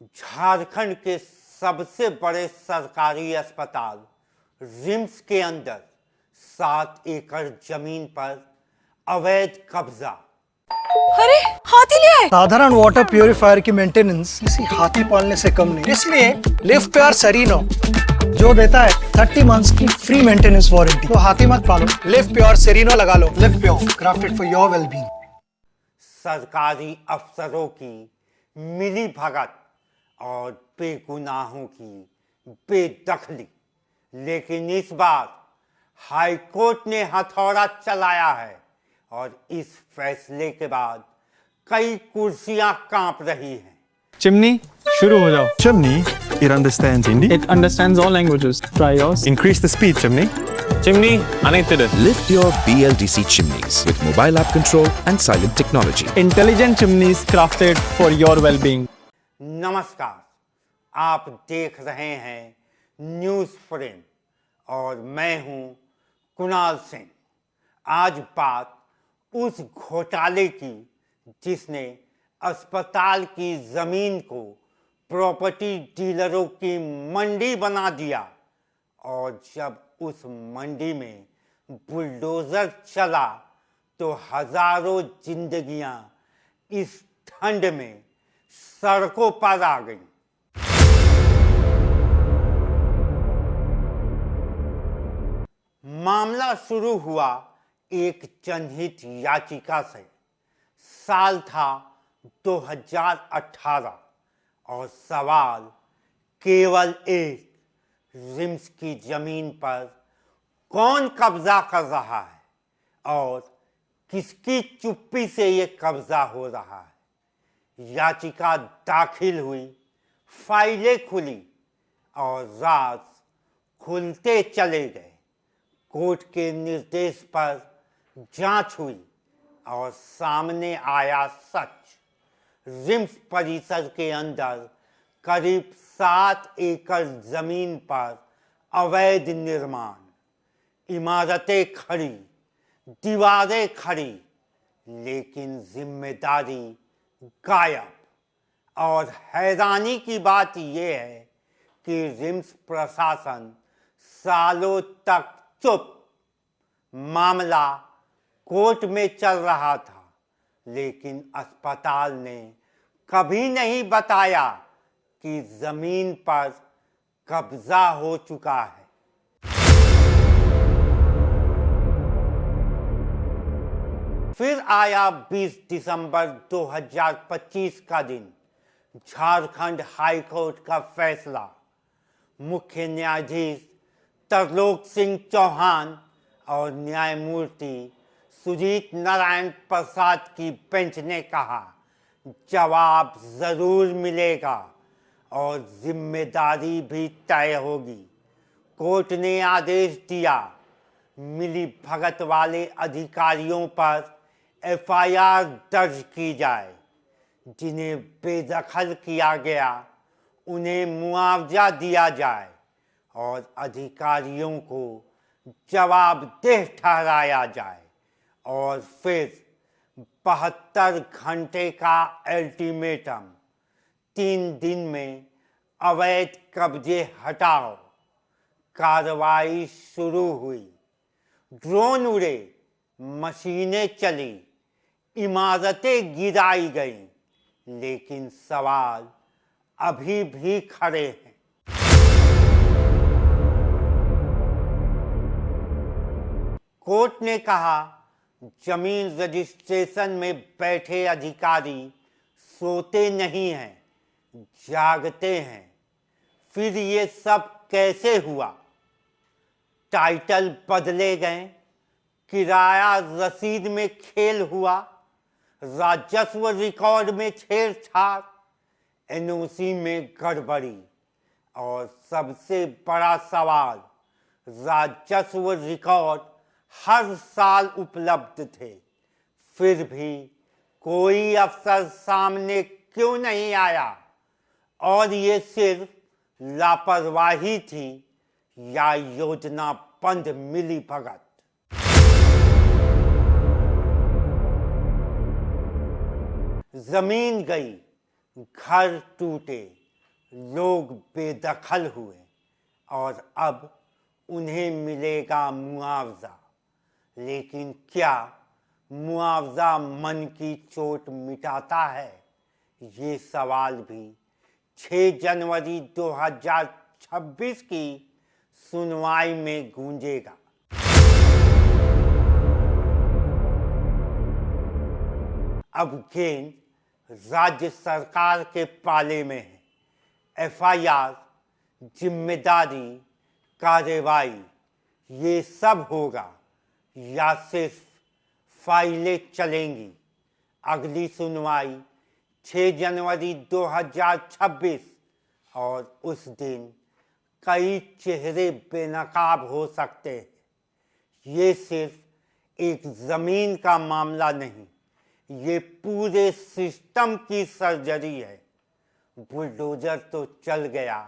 झारखंड के सबसे बड़े सरकारी अस्पताल रिम्स के अंदर 7 एकड़ जमीन पर अवैध कब्जा। अरे हाथी ले आए। साधारण वाटर प्यूरिफायर की मेंटेनेंस किसी हाथी पालने से कम नहीं, इसलिए लिव प्योर सेरिनो जो देता है 30 मंथ्स की फ्री मेंटेनेंस वारंटी। तो हाथी मत पालो, लिव प्योर सेरिनो लगा लो। Livpure, crafted for your wellbeing. सरकारी अफसरों की मिली भगत और बेगुनाहों की बेदखली, लेकिन इस बार हाईकोर्ट ने हथौड़ा चलाया है और इस फैसले के बाद कई कुर्सियां कांप रही हैं। चिमनी शुरू हो जाओ। Chimney, it understands Hindi. It understands all languages. Try yours. Increase the speed, Chimney. Chimney अनइटेड। Lift your BLDC chimneys with mobile app control and silent technology. Intelligent chimneys crafted for your well-being. नमस्कार, आप देख रहे हैं news frame और मैं हूं कुणाल सिंह। आज बात उस घोटाले की जिसने अस्पताल की जमीन को प्रॉपर्टी डीलरों की मंडी बना दिया और जब उस मंडी में बुलडोजर चला तो हजारों जिंदगियां इस ठंड में सड़कों पर आ गईं। मामला शुरू हुआ एक जनहित याचिका से। साल था 2018 और सवाल केवल एक, रिम्स की जमीन पर कौन कब्जा कर रहा है और किसकी चुप्पी से ये कब्जा हो रहा है। याचिका दाखिल हुई, फाइलें खुली और राज खुलते चले गए। कोर्ट के निर्देश पर जांच हुई और सामने आया सच। रिम्स परिसर के अंदर करीब 7 एकड़ जमीन पर अवैध निर्माण, इमारतें खड़ी, दीवारें खड़ी, लेकिन जिम्मेदारी गायब। और हैरानी की बात यह है कि रिम्स प्रशासन सालों तक चुप। मामला कोर्ट में चल रहा था, लेकिन अस्पताल ने कभी नहीं बताया कि जमीन पर कब्जा हो चुका है। फिर आया 20 दिसंबर 2025 का दिन। झारखंड हाई कोर्ट का फैसला। मुख्य न्यायाधीश तरलोक सिंह चौहान और न्यायमूर्ति सुजीत नारायण प्रसाद की बेंच ने कहा, जवाब जरूर मिलेगा और जिम्मेदारी भी तय होगी। कोर्ट ने आदेश दिया, मिली भगत वाले अधिकारियों पर एफआईआर दर्ज की जाए। जिन्हें बेदखल किया गया उन्हें मुआवजा दिया जाए और अधिकारियों को जवाबदेह ठहराया जाए। और फिर 72 घंटे का अल्टीमेटम, 3 दिन में अवैध कब्जे हटाओ। कार्रवाई शुरू हुई। ड्रोन उड़े, मशीनें चली, इमारतें गिराई गईं, लेकिन सवाल अभी भी खड़े हैं। कोर्ट ने कहा, जमीन रजिस्ट्रेशन में बैठे अधिकारी सोते नहीं हैं, जागते हैं। फिर ये सब कैसे हुआ? टाइटल बदले गए, किराया रसीद में खेल हुआ, राजस्व रिकॉर्ड में छेड़छाड़, एनओसी में गड़बड़ी और सबसे बड़ा सवाल, राजस्व रिकॉर्ड हर साल उपलब्ध थे, फिर भी कोई अफसर सामने क्यों नहीं आया? और ये सिर्फ लापरवाही थी या योजनाबद्ध मिली भगत? जमीन गई, घर टूटे, लोग बेदखल हुए और अब उन्हें मिलेगा मुआवजा। लेकिन क्या मुआवजा मन की चोट मिटाता है? ये सवाल भी 6 जनवरी 2026 की सुनवाई में गूंजेगा। अब गेंद राज्य सरकार के पाले में है। एफआईआर, जिम्मेदारी, कार्रवाई ये सब होगा या सिर्फ फाइलें चलेंगी? अगली सुनवाई 6 जनवरी 2026 और उस दिन कई चेहरे बेनकाब हो सकते हैं। ये सिर्फ एक ज़मीन का मामला नहीं, ये पूरे सिस्टम की सर्जरी है। बुलडोजर तो चल गया,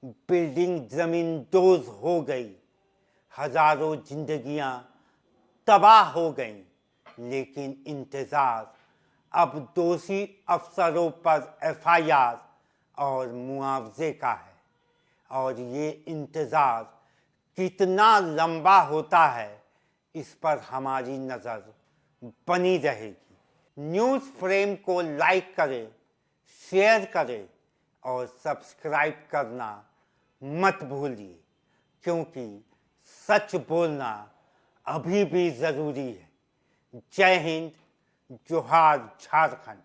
बिल्डिंग ज़मींदोज़ हो गई, हजारों जिंदगियां तबाह हो गईं, लेकिन इंतज़ार अब दोषी अफसरों पर एफआईआर और मुआवजे का है। और ये इंतज़ार कितना लंबा होता है, इस पर हमारी नज़र बनी रहेगी। न्यूज़ फ्रेम को लाइक करें, शेयर करें और सब्सक्राइब करना मत भूलिए, क्योंकि सच बोलना अभी भी ज़रूरी है। जय हिंद, जोहार झारखंड।